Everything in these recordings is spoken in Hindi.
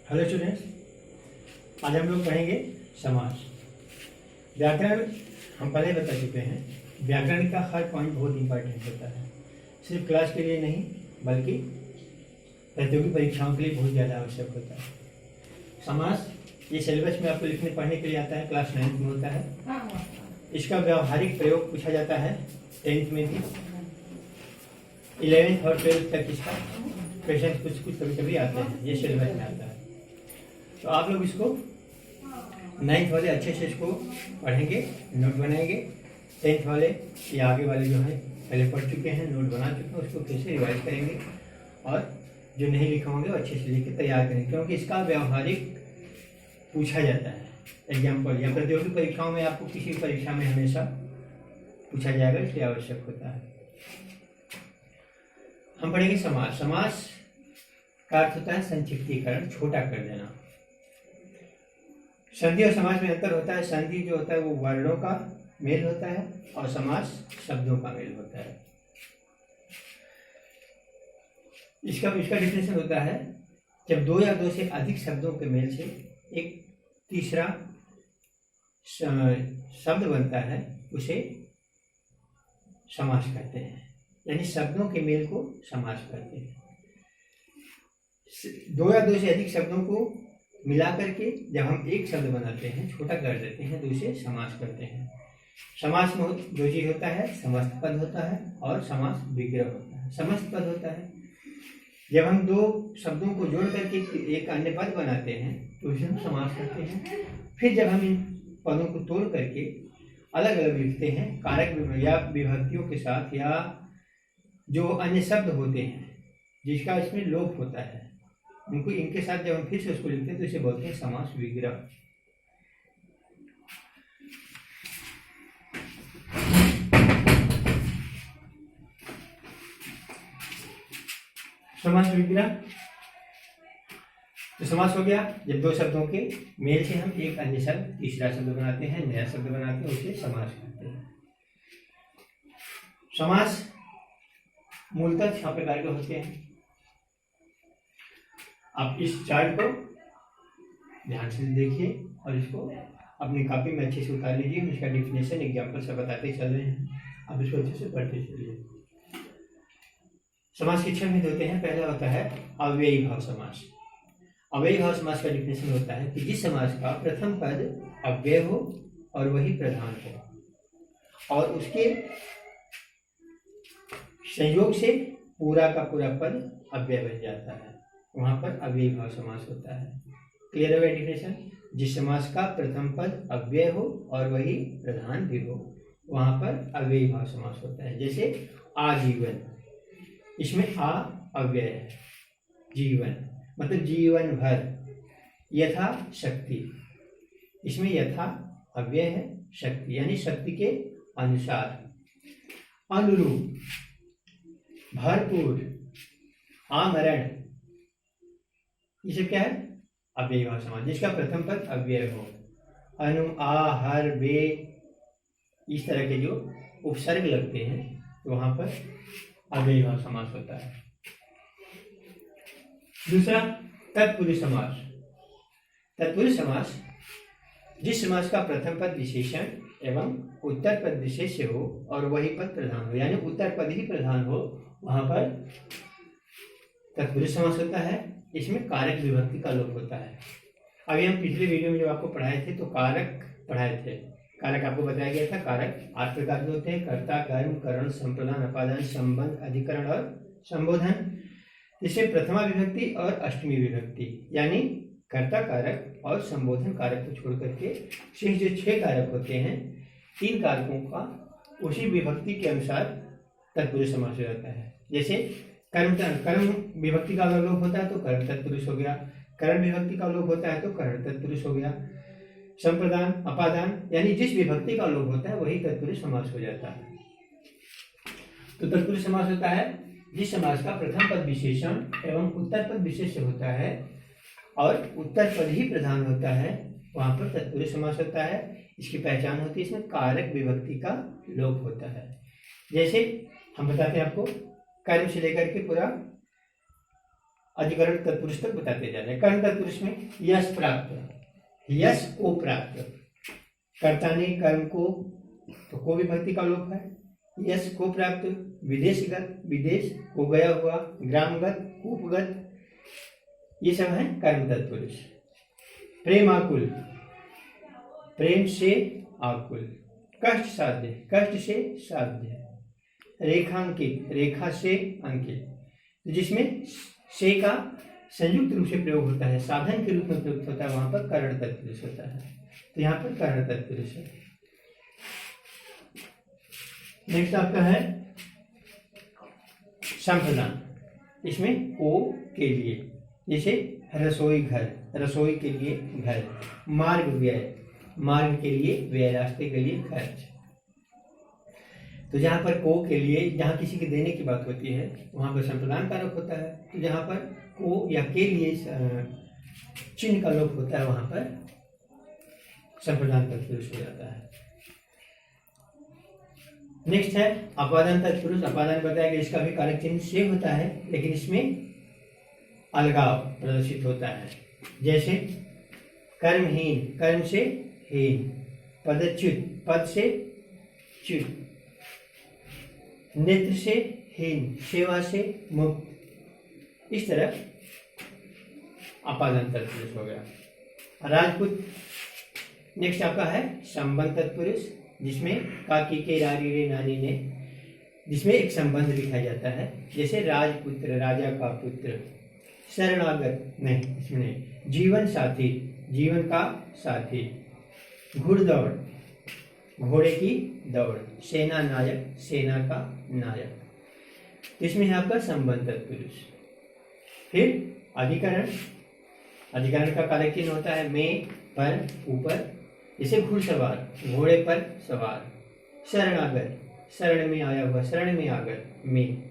हेलो स्टूडेंट्स, आज हम लोग पढ़ेंगे समास। व्याकरण हम पहले बता चुके हैं। व्याकरण का हर पॉइंट बहुत इंपॉर्टेंट होता है, सिर्फ क्लास के लिए नहीं बल्कि प्रतियोगी परीक्षाओं के लिए बहुत ज़्यादा आवश्यक होता है। समास ये सिलेबस में आपको लिखने पढ़ने के लिए आता है, क्लास 9th में होता है। इसका व्यावहारिक प्रयोग पूछा जाता है 10th में भी, 11th और 12th तक इसका क्वेश्चन कुछ कभी कभी आते हैं, ये सिलेबस में आता है। तो आप लोग इसको 9th वाले अच्छे से इसको पढ़ेंगे, नोट बनाएंगे। 10th वाले या आगे वाले जो हैं पहले पढ़ चुके हैं, नोट बना चुके हैं, उसको फिर से रिवाइज करेंगे और जो नहीं लिखे होंगे वो अच्छे से लिख के तैयार करेंगे, क्योंकि इसका व्यावहारिक पूछा जाता है एग्जाम्पल या प्रतियोगी परीक्षाओं में। आपको किसी परीक्षा में हमेशा पूछा जाएगा, इसलिए आवश्यक होता है। हम पढ़ेंगे समास। समास का अर्थ होता है संक्षिप्तीकरण, छोटा कर देना। संधि और समास में अंतर होता है। संधि जो होता है वो वर्णों का मेल होता है और समास शब्दों का मेल होता है। इसका डिफिनेशन होता है जब दो या दो से अधिक शब्दों के मेल से एक तीसरा शब्द बनता है, उसे समास कहते हैं। यानी शब्दों के मेल को समास कहते हैं। दो या दो से अधिक शब्दों को मिलाकर के जब हम एक शब्द बनाते हैं, छोटा कर देते हैं, तो उसे समास करते हैं। समास में दो चीज होता है, समस्त पद होता है और समास विग्रह होता है। समस्त पद होता है जब हम दो शब्दों को जोड़ करके एक अन्य पद बनाते हैं तो उसे हम समास करते हैं। फिर जब हम इन पदों को तोड़ करके अलग अलग लिखते हैं कारक या विभक्तियों के साथ, या जो अन्य शब्द होते हैं जिसका इसमें लोप होता है, उनको इनके साथ जब हम फिर से उसको लिखते हैं तो इसे बोलते हैं समास विग्रह। समास विग्रह तो समास हो गया जब दो शब्दों के मेल से हम एक अन्य शब्द तीसरा शब्द बनाते हैं, नया शब्द बनाते हैं, उसे समास कहते हैं। समास मूलतः 6 प्रकार के होते हैं। आप इस चार्ट को ध्यान से देखिए और इसको अपनी कॉपी में अच्छे से उतार लीजिए। हम इसका डिफिनेशन एग्जाम्पल से बताते चल रहे हैं, आप इसको अच्छे से पढ़ते चलिए। समास के 6 भेद होते हैं। पहला होता है अव्ययी भाव समास। अव्ययी भाव समास का डिफिनेशन होता है कि जिस समास का प्रथम पद अव्यय हो और वही प्रधान हो और उसके संयोग से पूरा का पूरा पद अव्यय बन जाता है, वहां पर अव्ययी भाव समास होता है। क्लियर हो गया डिफिनेशन? जिस समास का प्रथम पद अव्यय हो और वही प्रधान भी हो, वहां पर अव्ययी भाव समास होता है। जैसे आजीवन, इसमें आ अव्यय है, जीवन मतलब जीवन भर। यथा शक्ति, इसमें यथा अव्यय है, शक्ति यानी शक्ति के अनुसार। अनुरूप, भरपूर, आमरण, ये सब क्या है? अव्ययी भाव समास, जिसका प्रथम पद अव्यय हो। अनु, आ, हर, वे, इस तरह के जो उपसर्ग लगते हैं तो वहां पर अव्ययी भाव समास होता है। दूसरा तत्पुरुष समास। तत्पुरुष समास जिस समास का प्रथम पद विशेषण एवं उत्तर पद विशेष्य हो और वही पद प्रधान हो, यानी उत्तर पद ही प्रधान हो, वहां पर तत्पुरुष समास होता है। इसमें कारक विभक्ति का लोप होता है। अभी हम पिछले वीडियो में जब आपको पढ़ाए थे तो कारक पढ़ाए थे। कारक आपको बताया गया था। कारक 8 प्रकार के होते हैं: कर्ता, कर्म, करण, संप्रदान, अपादान, संबंध, अधिकरण और संबोधन। इसमें प्रथमा विभक्ति और अष्टमी विभक्ति यानी कर्ता कारक और संबोधन कारक को छोड़ करके शेष जो 6 कारक होते हैं, 3 कारकों का उसी विभक्ति के अनुसार तत्पुरुष समास हो जाता है। जैसे कर्म विभक्ति का अगर लोप होता है तो कर्म तत्पुरुष हो गया, करण विभक्ति का लोप होता है तो करण तत्पुरुष हो गया, संप्रदान, अपादान यानी जिस विभक्ति का लोप होता है वही तत्पुरुष समास हो जाता है। तो तत्पुरुष समास होता है जिस समास का प्रथम पद विशेषण एवं उत्तर पद विशेष्य होता है और उत्तर पद ही प्रधान होता है, वहां पर तत्पुरुष समास होता है। इसकी पहचान होती है, इसमें कारक विभक्ति का लोप होता है। जैसे हम बताते हैं आपको, कर्म से लेकर के पूरा अधिकरण तत्पुरुष तक बताते जा रहे हैं। कर्ण तत्पुरुष में यश प्राप्त, यश को प्राप्त, कर्ता ने कर्म को, तो को विभक्ति का लोप है। यश को प्राप्त, विदेशगत, विदेश को गया हुआ, ग्रामगत, कूपगत, ये सब है कर्म तत्पुरुष। प्रेमाकुल, प्रेम से आकुल, कष्ट साध्य, कष्ट से साध्य, रेखांकित, रेखा से अंकित, जिसमें से का संयुक्त रूप से प्रयोग होता है, साधन के रूप में प्रयुक्त होता है, वहां पर कर्ण तत्पुरुष होता है। तो यहाँ पर कर्ण तत्पुरुष है। नेक्स्ट आपका है संप्रदान। इसमें को के लिए, जैसे रसोई घर, रसोई के लिए घर, मार्ग व्यय, मार्ग के लिए व्यय, रास्ते के लिए खर्च। तो जहाँ पर को के लिए, जहाँ किसी के देने की बात होती है वहाँ पर संप्रदान कारक होता है। तो जहाँ पर को या के लिए चिन्ह का लोप होता है वहाँ पर संप्रदान तत्पुरुष हो जाता है। नेक्स्ट है अपादान तत्पुरुष। अपादान बताया गया, इसका भी कारक चिन्ह से होता है, लेकिन इसमें अलगाव प्रदर्शित होता है। जैसे कर्महीन, कर्म से हीन, पदच्युत, पद से च्युत, नेत्र से हीन, सेवा से मुक्त। इस तरह अपादान तत्पुरुष हो गया। राजपूत। नेक्स्ट आपका है संबंध तत्पुरुष, जिसमें काकी के रारी रे नानी ने, जिसमें एक संबंध दिखाया जाता है। जैसे राजपुत्र, राजा का पुत्र, शरणागत, नहीं इसमें नहीं, जीवन साथी, जीवन का साथी, घुड़दौड़, घोड़े की दौड़, सेना नायक, सेना का नायक। इसमें है आपका संबंध तत्पुरुष। फिर अधिकरण। अधिकरण का कारक चिन्ह होता है में, पर, ऊपर, जैसे घुड़सवार, घोड़े पर सवार, शरणागत, शरण में आया हुआ, शरण में आगत, में,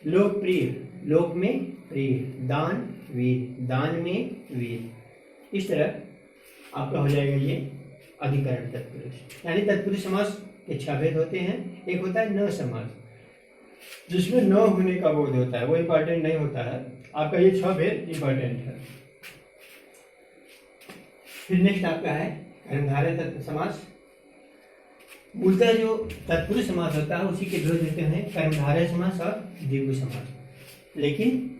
लोकप्रिय, लोक में प्रिय, दान वीर, दान में वीर। इस तरह आपका हो जाएगा ये अधिकरण तत्पुरुष। यानी तत्पुरुष समास के 6 भेद होते हैं। एक होता है न समास, जिसमें न होने का बोध होता है, वो इंपॉर्टेंट नहीं होता है। आपका ये 6 भेद इंपॉर्टेंट है। फिर नेक्स्ट आपका है कर्मधारय तत्पुरुष समास। मूलतः जो तत्पुरुष समास होता है उसी के 2 होते हैं, कर्मधारय समास और द्विगु समास, लेकिन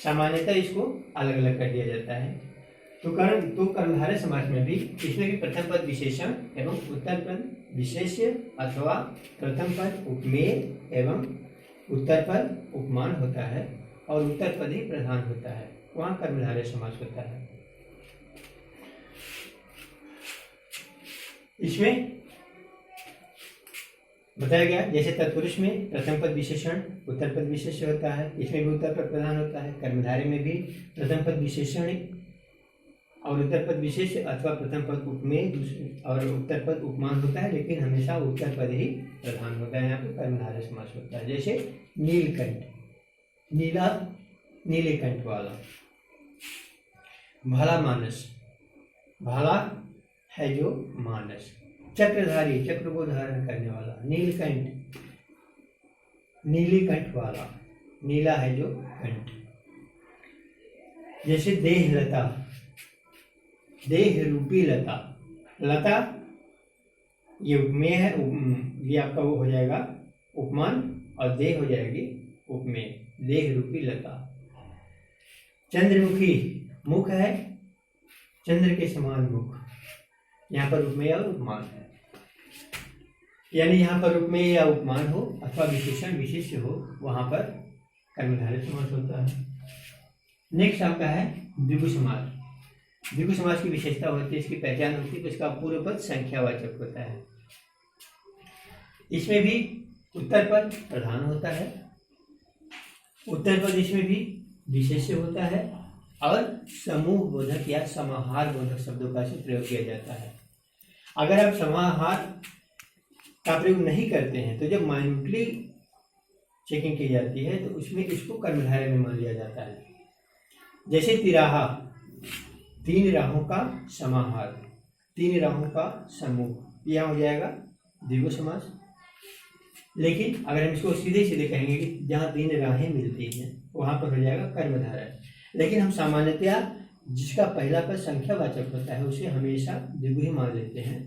सामान्यतः इसको अलग अलग कर दिया जाता है। तो कर्मधारय समास में भी, इसमें भी प्रथम पद विशेषण एवं उत्तर पद विशेष्य अथवा प्रथम पद उपमेय एवं उत्तर पद उपमान होता है, और उत्तर पद ही प्रधान होता है, वहाँ कर्मधारय समास होता है। इसमें बताया गया, जैसे तत्पुरुष में प्रथम पद विशेषण उत्तर पद विशेष्य होता है, इसमें भी उत्तर पद प्रधान होता है। कर्मधारय में भी प्रथम पद विशेषण और उत्तर पद विशेष्य अथवा प्रथम पद उपमेय और उत्तर पद उपमान होता है, लेकिन हमेशा उत्तर पद ही प्रधान होता है। यहाँ पे कर्मधारय समास होता है। जैसे नीलकंठ, नीला, नीले कंठ वाला। भला मानस, भला है जो मानस। चक्रधारी, चक्र को धारण करने वाला। नीलकंठ, नीली कंठ वाला, नीला है जो कंठ। जैसे देहलता, देह रूपी लता, लता ये उपमेय है, ये आपका वो हो जाएगा उपमान, और देह हो जाएगी उपमेय, देह रूपी लता। चंद्रमुखी, मुख है चंद्र के समान मुख, यहाँ पर उपमेय और उपमान है। यानी यहाँ पर उपमेय या उपमान हो अथवा विशेषण विशिष्ट हो, वहां पर कर्मधारय समास होता है। नेक्स्ट आपका है द्विगु समास। द्विगु समास की विशेषता होती है, इसकी पहचान होती है कि इसका पूर्व पद संख्यावाचक होता है। इसमें भी उत्तर पद प्रधान होता है, उत्तर पद इसमें भी विशेष्य होता है, और समूह बोधक या समाहार बोधक शब्दों का प्रयोग किया जाता है। अगर आप समाहार का प्रयोग नहीं करते हैं तो जब माइन्यूटली चेकिंग की जाती है तो उसमें इसको कर्मधारय में मान लिया जाता है। जैसे तिराहा, 3 राहों का समाहार, 3 राहों का समूह, यह हो जाएगा द्विगु समास। लेकिन अगर हम इसको सीधे सीधे कहेंगे कि जहाँ तीन राहें मिलती हैं वहाँ पर हो जाएगा कर्मधारय। लेकिन हम सामान्यतया जिसका पहला पद संख्यावाचक होता है उसे हमेशा द्विगु ही मान लेते हैं।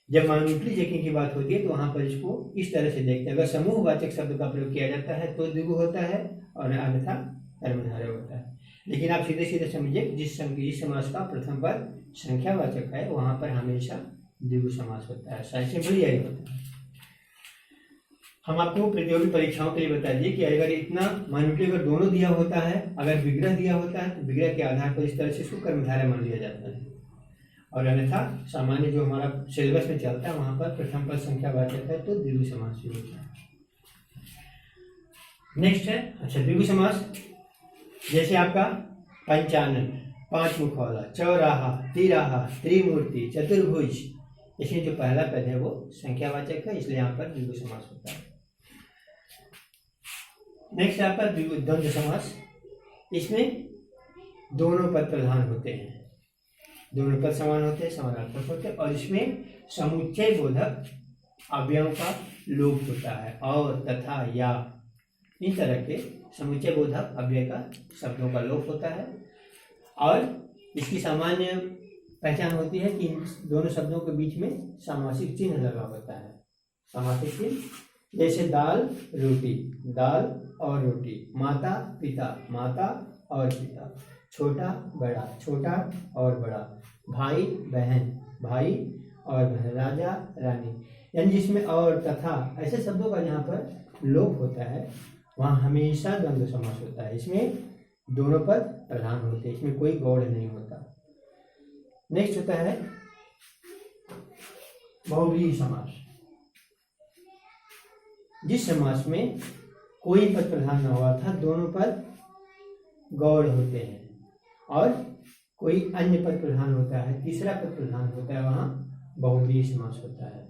जब मानुटली चेकिंग की बात होती है तो वहाँ पर इसको इस तरह से देखते हैं, अगर समूहवाचक शब्द का प्रयोग किया जाता है तो द्विगु होता है और अन्यथा कर्मधारय होता है। लेकिन आप सीधे सीधे समझिए जिस समास का प्रथम पद संख्यावाचक है वहाँ पर हमेशा द्विगु समास होता है। सिंपली यही होता है। हम आपको प्रतियोगी परीक्षाओं के लिए बता दिए कि अगर इतना मानुटली अगर दोनों दिया होता है, अगर विग्रह दिया होता है तो विग्रह के आधार पर इस तरह से इसको कर्मधारय मान लिया जाता है, और अन्यथा सामान्य जो हमारा सिलेबस में चलता है वहां पर प्रथम पद संख्यावाचक है तो द्विगु समास ही होता है। नेक्स्ट है द्विगु समास, जैसे आपका 95, 5 मुख वाला, चौराहा, तिराहा, त्रिमूर्ति, चतुर्भुज, इसमें जो पहला पद है वो संख्यावाचक है, इसलिए यहाँ पर द्विगु समास होता है। नेक्स्ट आपका द्वंद्व समास, इसमें दोनों पद प्रधान होते हैं, दोनों पद समान होते हैं, समानार्थक होते हैं, और इसमें समुच्चय बोधक अवयवों का लोप होता है, और, तथा, या, इन तरह के समुच्चय बोधक अव्यय का शब्दों का लोप होता है। और इसकी सामान्य पहचान होती है कि इन दोनों शब्दों के बीच में सामासिक चिन्ह लगा होता है। सामासिक चिन्ह जैसे दाल रोटी, दाल और रोटी, माता पिता, माता और पिता, छोटा बड़ा, छोटा और बड़ा, भाई बहन, भाई और बहन, राजा रानी, यानी जिसमें और, तथा ऐसे शब्दों का जहाँ पर लोप होता है वहाँ हमेशा द्वंद्व समास होता है। इसमें दोनों पद प्रधान होते हैं, इसमें कोई गौड़ नहीं होता। नेक्स्ट होता है बहुव्रीहि समास, जिस समास में कोई पद प्रधान न हुआ था, दोनों पद गौड़ होते हैं और कोई अन्य पद प्रधान होता है, तीसरा पद प्रधान होता है, वहां बहुव्रीहि समास होता है।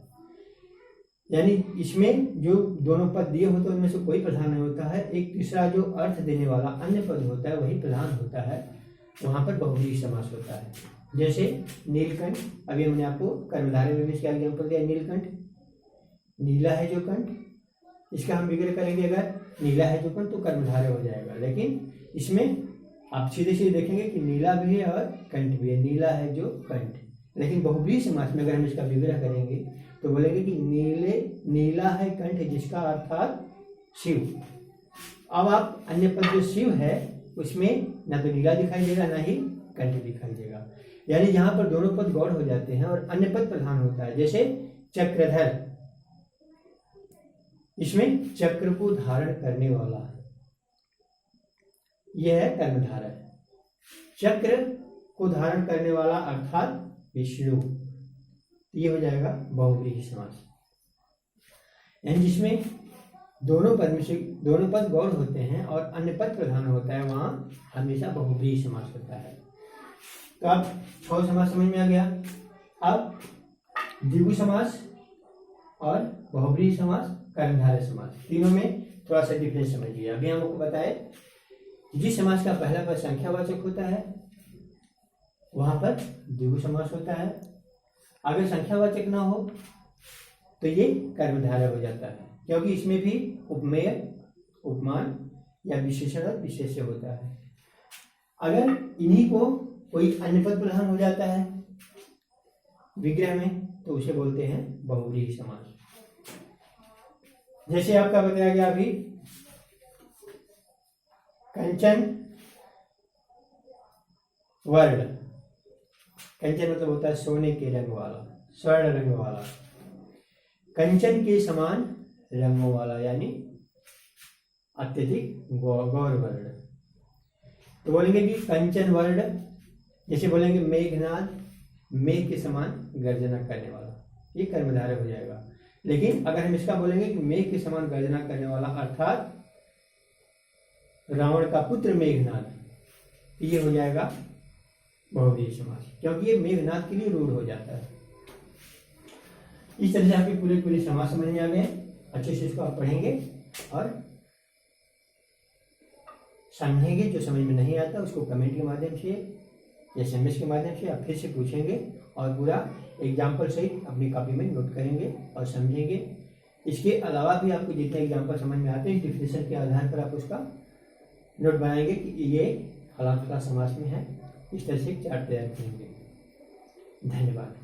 यानी इसमें जो दोनों पद दिए होते हैं उनमें से कोई प्रधान नहीं होता है, एक तीसरा जो अर्थ देने वाला अन्य पद होता है वही प्रधान होता है, वहां पर बहुव्रीहि समास होता है। जैसे नीलकंठ, अभी हमने आपको कर्मधारय में इसका एग्जाम्पल दिया, नीलकंठ, नीला है जो कंठ, इसका हम विग्रह करेंगे, अगर नीला है जो कंठ तो कर्मधारय हो जाएगा। लेकिन इसमें आप सीधे सीधे देखेंगे कि नीला भी है और कंठ भी है, नीला है जो कंठ। लेकिन बहुव्रीहि समास में अगर हम इसका विग्रह करेंगे तो बोलेंगे कि नीला है कंठ जिसका अर्थात शिव। अब आप अन्य पद जो शिव है उसमें न तो नीला दिखाई देगा ना ही कंठ दिखाई देगा, यानी जहां पर दोनों पद गौड़ हो जाते हैं और अन्य पद प्रधान होता है। जैसे चक्रधर, इसमें चक्र को धारण करने वाला, यह है कर्मधारय। चक्र को धारण करने वाला अर्थात विष्णु, ये हो जाएगा बहुव्रीहि समास। यानी जिसमें दोनों पद में से दोनों पद गौड़ होते हैं और अन्य पद प्रधान होता है वहां हमेशा बहुव्रीहि समास होता है। तो अब 6 समास समझ में आ गया। अब द्विगु समास और बहुव्रीहि समास, कर्मधारय समास, तीनों में थोड़ा सा डिफरेंस समझिए। अभी हम आपको बताए जिस समास का पहला पद संख्यावाचक होता है वहां पर द्विगु समास होता है, अगर संख्यावाचक ना हो तो ये कर्मधारय हो जाता है, क्योंकि इसमें भी उपमेय, उपमान या विशेषण और विशेष्य होता है। अगर इन्हीं को कोई अन्य पद प्रधान हो जाता है विग्रह में तो उसे बोलते हैं बहुव्रीहि समास। जैसे आपका बताया गया अभी कंचन वर्ण, कंचन मतलब होता है सोने के रंग वाला, स्वर्ण रंग वाला, कंचन के समान रंगों वाला, यानी अत्यधिक गौर वर्ण। तो बोलेंगे कि कंचन वर्ण, जैसे बोलेंगे मेघनाद, मेघ के समान गर्जना करने वाला, ये कर्मधारय हो जाएगा। लेकिन अगर हम इसका बोलेंगे कि मेघ के समान गर्जना करने वाला अर्थात रावण का पुत्र मेघनाद, ये हो जाएगा बहुव्रीहि समास, क्योंकि ये मेघनाद के लिए रूढ़ हो जाता है। इस तरह से आपके पूरे समास समझ में आ गए। अच्छे से इसको आप पढ़ेंगे और समझेंगे। जो समझ में नहीं आता उसको कमेंट के माध्यम से या SMS के माध्यम से आप फिर से पूछेंगे और पूरा एग्जाम्पल सहित अपनी कॉपी में नोट करेंगे और समझेंगे। इसके अलावा भी आपको जितने एग्जाम्पल समझ में आते हैं, इस डिफिनेशन के आधार पर आप उसका नोट बनाएंगे कि ये फला फला समास में है, इस तरह से एक चार्ट तैयार करेंगे। धन्यवाद।